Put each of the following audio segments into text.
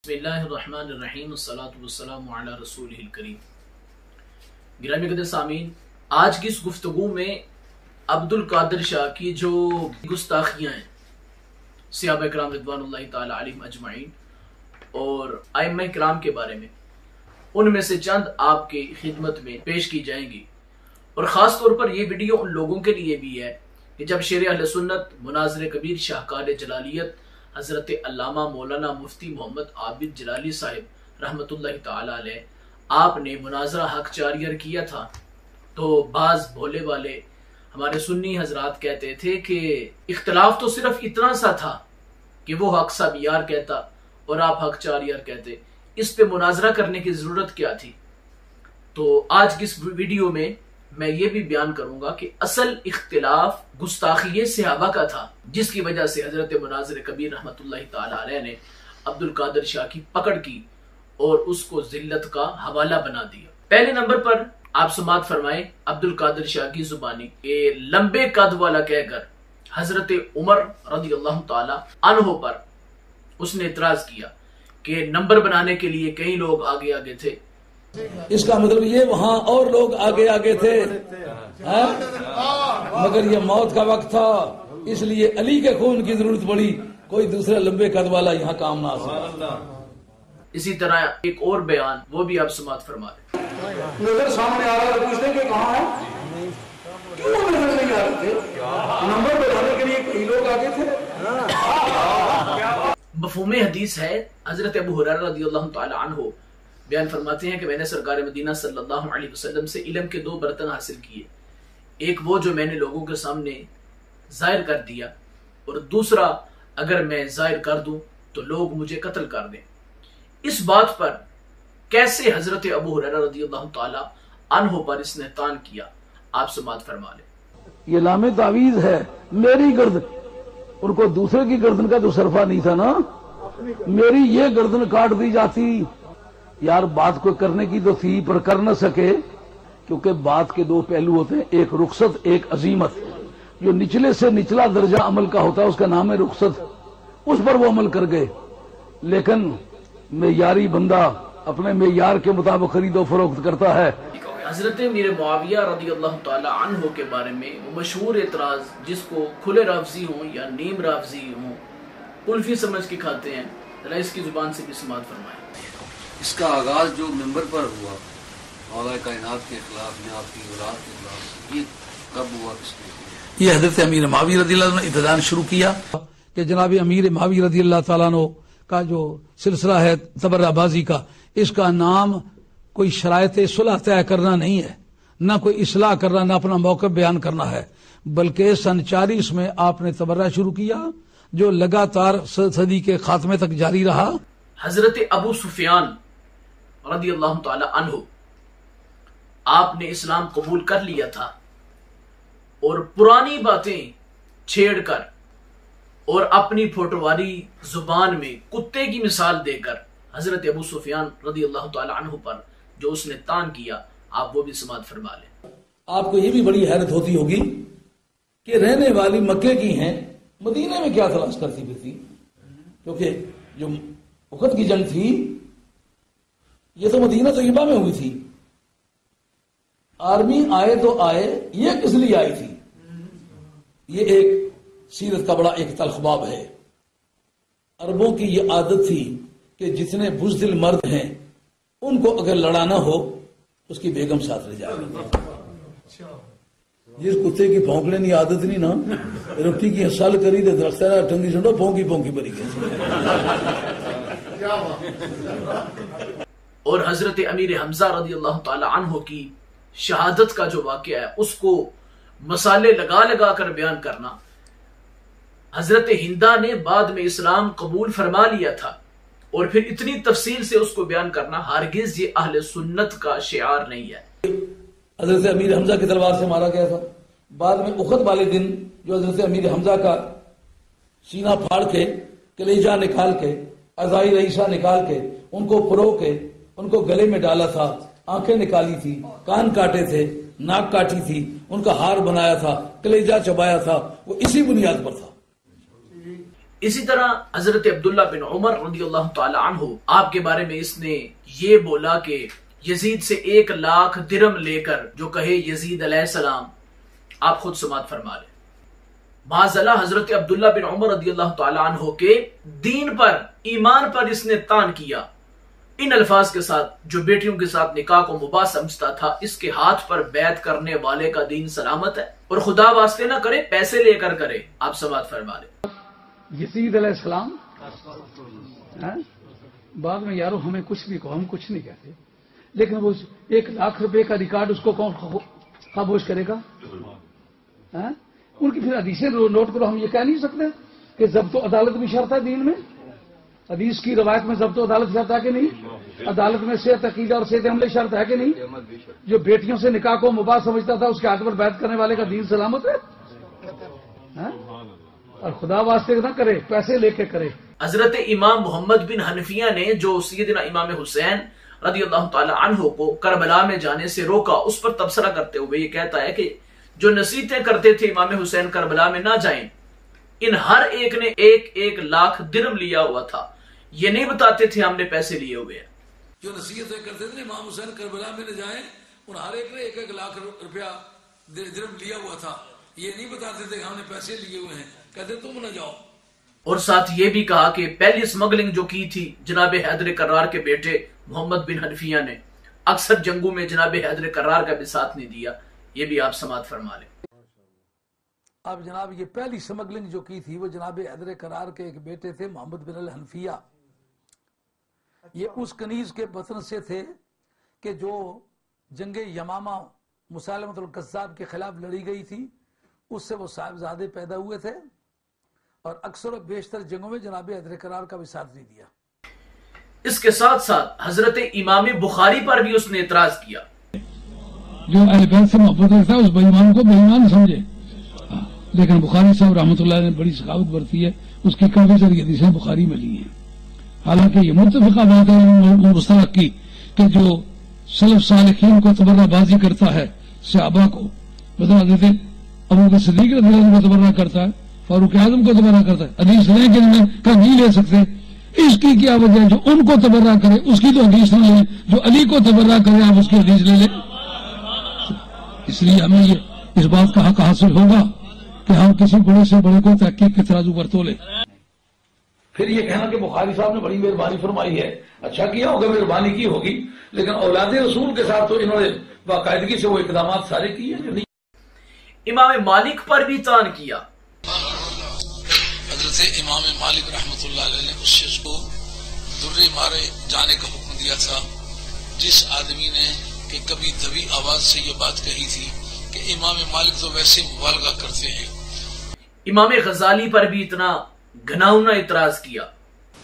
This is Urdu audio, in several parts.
بسم اللہ الرحمن الرحیم والصلاة والسلام علی رسولہ الکریم۔ گرامی قدر سامعین، آج کی اس گفتگو میں عبد القادر شاہ کی جو گستاخیاں ہیں صحابہ کرام رضوان اللہ تعالی علیہم اجمعین اور ائمہ کرام کے بارے میں، ان میں سے چند آپ کی خدمت میں پیش کی جائیں گی، اور خاص طور پر یہ ویڈیو ان لوگوں کے لیے بھی ہے کہ جب شیر اہل سنت مناظر کبیر شاہکار جلالیت حضرت علامہ مولانا مفتی محمد عابد جلالی صاحب رحمت اللہ تعالی علیہ آپ نے مناظرہ حق جاریہ کیا تھا، تو بعض بھولے والے ہمارے سنی حضرات کہتے تھے کہ اختلاف تو صرف اتنا سا تھا کہ وہ حق سا بیار کہتا اور آپ حق جاریہ کہتے، اس پہ مناظرہ کرنے کی ضرورت کیا تھی؟ تو آج کی اس ویڈیو میں میں یہ بھی بیان کروں گا کہ اصل اختلاف گستاخی صحابہ کا تھا، جس کی وجہ سے حضرت مناظر کبیر رحمت اللہ تعالی علیہ نے عبد القادر شاہ کی پکڑ کی اور اس کو ذلت کا حوالہ بنا دیا۔ پہلے نمبر پر آپ سماعت فرمائیں عبد القادر شاہ کی زبانی کہ لمبے قد والا کہہ کر حضرت عمر رضی اللہ تعالی عنہ پر اس نے اعتراض کیا کہ نمبر بنانے کے لیے کئی لوگ آگے آگے تھے۔ اس کا مطلب یہ وہاں اور لوگ آگے آگے تھے، مگر یہ موت کا وقت تھا، اس لیے علی کے خون کی ضرورت پڑی، کوئی دوسرا لمبے قد والا یہاں کام نہ آ سکا۔ اسی طرح ایک اور بیان وہ بھی آپ سماعت فرما دیں۔ نظر سامنے آ رہا ہے، پوچھتے کہ کہاں ہے، کیوں نظر نہیں آ رہے تھے؟ نمبر بنانے کے لیے کئی لوگ آگے تھے۔ مفہوم حدیث ہے، حضرت ابو ہریرہ رضی اللہ تعالی عنہ بیان فرماتے ہیں کہ میں نے سرکار مدینہ صلی اللہ علیہ وسلم سے علم کے دو برتن حاصل کیے، ایک وہ جو میں نے لوگوں کے سامنے ظاہر کر دیا، اور دوسرا اگر میں ظاہر کر دوں تو لوگ مجھے قتل کر دیں۔ اس بات پر کیسے حضرت ابو ہریرہ رضی اللہ تعالی عنہ پر اس نے تان کیا، آپ سماعت فرما لیں۔ یہ لام تعویذ ہے، میری گردن، ان کو دوسرے کی گردن کا تو صرفہ نہیں تھا نا، میری یہ گردن کاٹ دی جاتی۔ یار بات کو کرنے کی تو تھی پر کر نہ سکے، کیونکہ بات کے دو پہلو ہوتے ہیں، ایک رخصت ایک عزیمت۔ جو نچلے سے نچلا درجہ عمل کا ہوتا ہے اس کا نام ہے رخصت، اس پر وہ عمل کر گئے، لیکن معیاری بندہ اپنے معیار کے مطابق خرید و فروخت کرتا ہے۔ حضرت امیر معاویہ رضی اللہ تعالی عنہ کے بارے میں وہ مشہور اعتراض، جس کو کھلے رافضی ہوں یا نیم رافضی ہوں کلفی سمجھ کے کھاتے ہیں، ذرا اس کی زبان سے بھی سماعت فرمائیں۔ اس کا آغاز جو ممبر پر ہوا مولا کائنات کے خلاف میں آپ کی اولاد کے خلاف، یہ کب ہوا، کس نے؟ یہ حضرت امیر معاویہ رضی اللہ عنہ نے ابتداءً شروع کیا کہ جناب امیر معاویہ رضی اللہ تعالیٰ عنہ کا جو سلسلہ ہے تبرہ بازی کا، اس کا نام کوئی شرائط صلح طے کرنا نہیں ہے، نہ کوئی اصلاح کرنا، نہ اپنا موقف بیان کرنا ہے، بلکہ سن 40 میں آپ نے تبرہ شروع کیا جو لگاتار صدی کے خاتمے تک جاری رہا۔ حضرت ابو سفیان رضی اللہ تعالی عنہ آپ نے اسلام قبول کر لیا تھا، اور پرانی باتیں چھیڑ کر اور اپنی پھوٹواری زبان میں کتے کی مثال دے کر حضرت ابو سفیان رضی اللہ تعالی عنہ پر جو اس نے تان کیا، آپ وہ بھی سماعت فرما لیں۔ آپ کو یہ بھی بڑی حیرت ہوتی ہوگی کہ رہنے والی مکے کی ہیں، مدینے میں کیا تلاش کرتی پھرتی، کیونکہ جو احد کی جنگ تھی یہ تو مدینہ طیبہ میں ہوئی تھی، آرمی آئے تو آئے، یہ کس لیے آئی تھی؟ یہ ایک سیرت کا بڑا ایک تلخ باب ہے۔ عربوں کی یہ عادت تھی کہ جتنے بزدل مرد ہیں ان کو اگر لڑانا ہو اس کی بیگم ساتھ لے جائے۔ جس کتے کی بھونک لینی عادت نہیں نا، روٹی کی حسال کری دے درخت ہے ٹنگی سنڈو بھونکی بھونکی بری گئی۔ اور حضرت امیر حمزہ رضی اللہ تعالی عنہ کی شہادت کا جو واقعہ ہے اس کو مسالے لگا لگا کر بیان کرنا، حضرت ہندہ نے بعد میں اسلام قبول فرما لیا تھا، اور پھر اتنی تفصیل سے اس کو بیان کرنا ہرگز یہ اہل سنت کا شعار نہیں ہے۔ حضرت امیر حمزہ کی تلوار سے مارا گیا تھا، بعد میں احد والے دن جو حضرت امیر حمزہ کا سینہ پھاڑ کے کلیجہ نکال کے اعضائی رئیسہ نکال کے ان کو پرو کے ان کو گلے میں ڈالا تھا، آنکھیں نکالی تھی، کان کاٹے تھے، ناک کاٹی تھی، ان کا ہار بنایا تھا، کلیجہ چبایا تھا، وہ اسی بنیاد پر تھا۔ اسی طرح حضرت عبداللہ بن عمر رضی اللہ تعالی عنہ، آپ کے بارے میں اس نے یہ بولا کہ یزید سے 1 لاکھ درم لے کر جو کہے یزید علیہ السلام، آپ خود سماعت فرما لیں۔ معاذاللہ حضرت عبداللہ بن عمر رضی اللہ تعالی عنہ کے دین پر، ایمان پر اس نے طعن کیا ان الفاظ کے ساتھ، جو بیٹیوں کے ساتھ نکاح کو مباح سمجھتا تھا، اس کے ہاتھ پر بیعت کرنے والے کا دین سلامت ہے، اور خدا واسطے نہ کرے، پیسے لے کر کرے۔ آپ سماعت فرما لیں۔ یزید علیہ السلام بعد میں یارو ہمیں کچھ بھی کہو، ہم کچھ نہیں کہتے، لیکن وہ 1 لاکھ روپے کا ریکارڈ اس کو کون خاموش کرے گا؟ ان کی پھر حدیثیں نوٹ کرو، ہم یہ کہہ نہیں سکتے کہ ضبط و عدالت بھی شرط ہے دین میں؟ حدیث کی روایت میں ضبط و عدالت شرط ہے کہ نہیں؟ عدالت میں صحت عقیدہ اور صحت عمل شرط ہے کہ نہیں؟ جو بیٹیوں سے نکاح کو مباح سمجھتا تھا، اس کے ہاتھ پر بیعت کرنے والے کا دین سلامت ہے؟ اور خدا واسطے نہ کرے، پیسے لے کے کرے۔ حضرت امام محمد بن حنفیہ نے جو سیدنا امام حسین رضی اللہ تعالی عنہ کو کربلا میں جانے سے روکا، اس پر تبصرہ کرتے ہوئے یہ کہتا ہے کہ جو نصیحتیں کرتے تھے امام حسین کربلا میں نہ جائیں، ان ہر ایک نے 1 لاکھ درم لیا ہوا تھا، یہ نہیں بتاتے تھے ہم نے پیسے لیے ہوئے ہیں۔ جو نصیحتیں کرتے تھے امام حسین کربلا میں نہ جائیں، ان ہر ایک نے 1 لاکھ روپیہ درم لیا ہوا تھا، یہ نہیں بتاتے تھے کہ ہم نے پیسے لیے ہوئے ہیں، کہتے تم نہ جاؤ۔ اور ساتھ یہ بھی کہا کہ پہلی اسمگلنگ جو کی تھی جناب حیدر کرار کے بیٹے محمد بن حنفیہ نے، اکثر جنگوں میں جناب حیدر کرار کا بھی ساتھ نہیں دیا، یہ بھی آپ سماعت فرما لیں۔ اب جناب یہ پہلی اسمگلنگ جو کی تھی وہ جناب حیدر کرار کے ایک بیٹے تھے محمد بن الحنفیہ، یہ اس کنیز کے بطن سے تھے کہ جو جنگ یمامہ مسالمۃ الکذاب کے خلاف لڑی گئی تھی، اس سے وہ صاحبزادے پیدا ہوئے تھے، اور اکثر و بیشتر جنگوں میں جناب حیدر کرار کا بھی ساتھ نہیں دیا۔ اس کے ساتھ ساتھ حضرت امام بخاری پر بھی اس نے اعتراض کیا۔ جو اہل بیت سے محبت رکھتا ہے اس بے ایمان کو بے ایمان سمجھے، لیکن بخاری صاحب رحمۃ اللہ نے بڑی سخاوت برتی ہے، اس کی کافی ساری حدیثیں بخاری میں لی ہیں۔ حالانکہ یہ متفقہ بات ہے مستحق کی کہ جو سلف صالحین کو تبرہ بازی کرتا ہے، صحابہ کو بتا دیتے، ابو بکر صدیق رضی اللہ عنہ کو تبرہ کرتا ہے، فاروق اعظم کو تبرہ کرتا ہے، حدیث لیں کہ نہیں لے سکتے، اس کی کیا وجہ ہے؟ جو ان کو تبرہ کرے اس کی تو حدیث نہ لیں، جو علی کو تبرہ کرے آپ اس کی حدیث لے لیں۔ اس لیے ہمیں یہ اس بات کا حق حاصل ہوگا کہ ہم کسی بڑے سے بڑے کو تحقیق کے ترازو پر تولے۔ پھر یہ کہنا کہ بخاری صاحب نے بڑی مہربانی فرمائی ہے، اچھا کیا ہوگا، مہربانی کی ہوگی، لیکن اولاد رسول کے ساتھ تو انہوں نے باقاعدگی سے وہ اقدامات سارے کیے ہیں جو نہیں۔ امام مالک پر بھی طعن کیا۔ حضرت امام مالک رحمۃ اللہ علیہ نے اس شخص کو درے مارے جانے کا حکم دیا تھا جس آدمی نے کہ کبھی دبی آواز سے یہ بات کہی تھی کہ امام مالک تو ویسے مبالغہ کرتے ہیں۔ امام غزالی پر بھی اتنا گھناؤنا اعتراض کیا۔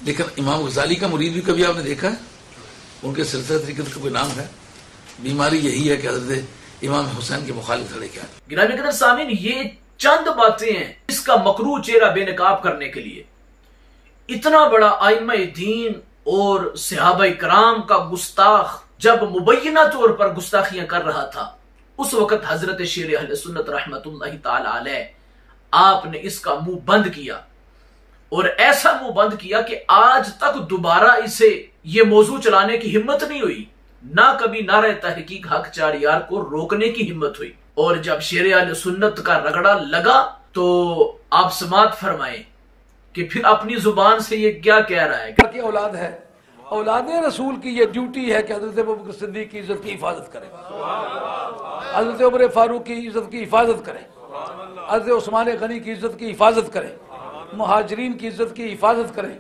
لیکن امام غزالی کا مرید بھی کبھی آپ نے دیکھا ہے؟ ان کے سلسلہ طریقت کا کوئی نام ہے؟ بیماری یہی ہے کہ حضرت امام حسین کے مخالف لڑے کیا۔ گرامی قدر سامعین، یہ چند باتیں ہیں اس کا مکروہ چہرہ بے نقاب کرنے کے لیے۔ اتنا بڑا ائمہ دین اور صحابہ کرام کا گستاخ جب مبینہ طور پر گستاخیاں کر رہا تھا، اس وقت حضرت شیر اہل سنت رحمت اللہ تعالی علیہ آپ نے اس کا منہ بند کیا، اور ایسا منہ بند کیا کہ آج تک دوبارہ اسے یہ موضوع چلانے کی ہمت نہیں ہوئی، نہ کبھی نعرہ تحقیق حق چار یار کو روکنے کی ہمت ہوئی۔ اور جب شیر اہل سنت کا رگڑا لگا تو آپ سماعت فرمائیں کہ پھر اپنی زبان سے یہ کیا کہہ رہا ہے کہ اولاد ہے، اولاد رسول کی یہ ڈیوٹی ہے کہ حضرت ابوبکر صدیق کی عزت کی حفاظت کرے، حضرت عمر فاروق کی عزت کی حفاظت کرے، حضرت عثمان غنی کی عزت کی حفاظت کرے، مہاجرین کی عزت کی حفاظت کرے،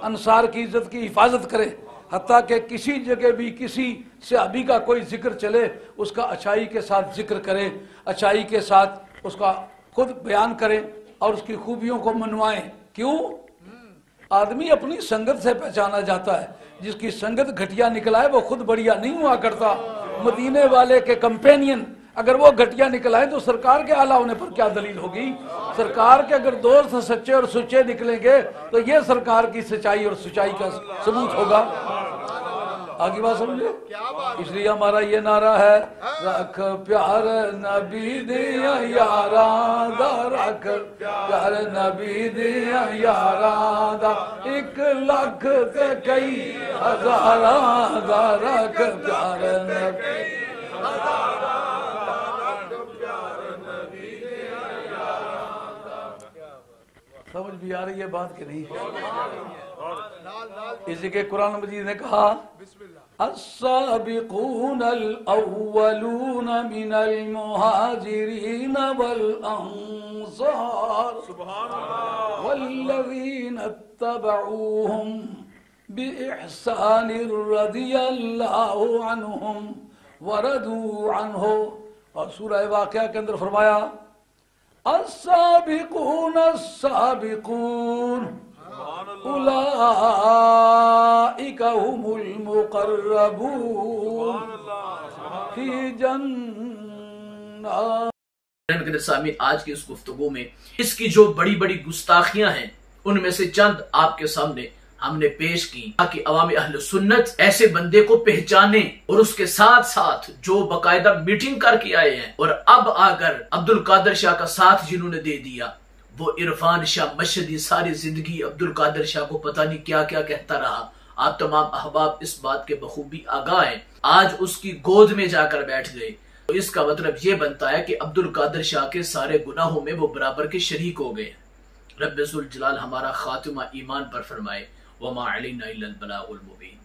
انصار کی عزت کی حفاظت کرے، حتیٰ کہ کسی جگہ بھی کسی صحابی کا کوئی ذکر چلے اس کا اچھائی کے ساتھ ذکر کرے، اچھائی کے ساتھ اس کا خود بیان کرے اور اس کی خوبیوں کو منوائیں۔ کیوں؟ آدمی اپنی سنگت سے پہچانا جاتا ہے، جس کی سنگت گھٹیا نکلائے وہ خود بڑھیا نہیں ہوا کرتا۔ مدینے والے کے کمپینین اگر وہ گھٹیا نکلائیں تو سرکار کے اعلیٰ ہونے پر کیا دلیل ہوگی؟ سرکار کے اگر دوست سچے اور سچے نکلیں گے تو یہ سرکار کی سچائی اور سچائی کا ثبوت ہوگا۔ آگے بات سمجھے؟ اس لیے ہمارا یہ نعرہ ہے رکھ پیار نبی دیا یاراں دا، رکھ پیار نبی دیا یاراں دا، 1 لاکھ تے کئی ہزاراں دا، رکھ پیار نبی سمجھ بھی آ رہی ہے بات کہ نہیں؟ اسی کے قرآن مجید نے کہا السابقون الاولون من المہاجرین والانصار والذین اتبعوهم بإحسان رضی اللہ عنہم وردوا عنہ. اور سورہ واقعہ کے اندر فرمایا السابقون السابقون اولئک هم المقربون فی جنات. سامعین، آج کی اس گفتگو میں اس کی جو بڑی بڑی گستاخیاں ہیں ان میں سے چند آپ کے سامنے ہم نے پیش کی تاکہ عوام اہل سنت ایسے بندے کو پہچانے اور اس کے ساتھ ساتھ جو باقاعدہ میٹنگ کر کے آئے ہیں اور اب آ کر عبد القادر شاہ کا ساتھ جنہوں نے دے دیا، وہ عرفان شاہ مشہدی ساری زندگی عبد القادر شاہ کو پتہ نہیں کیا کیا کہتا رہا. آپ تمام احباب اس بات کے بخوبی آگاہ ہیں. آج اس کی گود میں جا کر بیٹھ گئے تو اس کا مطلب یہ بنتا ہے کہ عبد القادر شاہ کے سارے گناہوں میں وہ برابر کے شریک ہو گئے. رب ذوالجلال ہمارا خاتمہ ایمان پر فرمائے. وما علینا الا البلاغ المبین.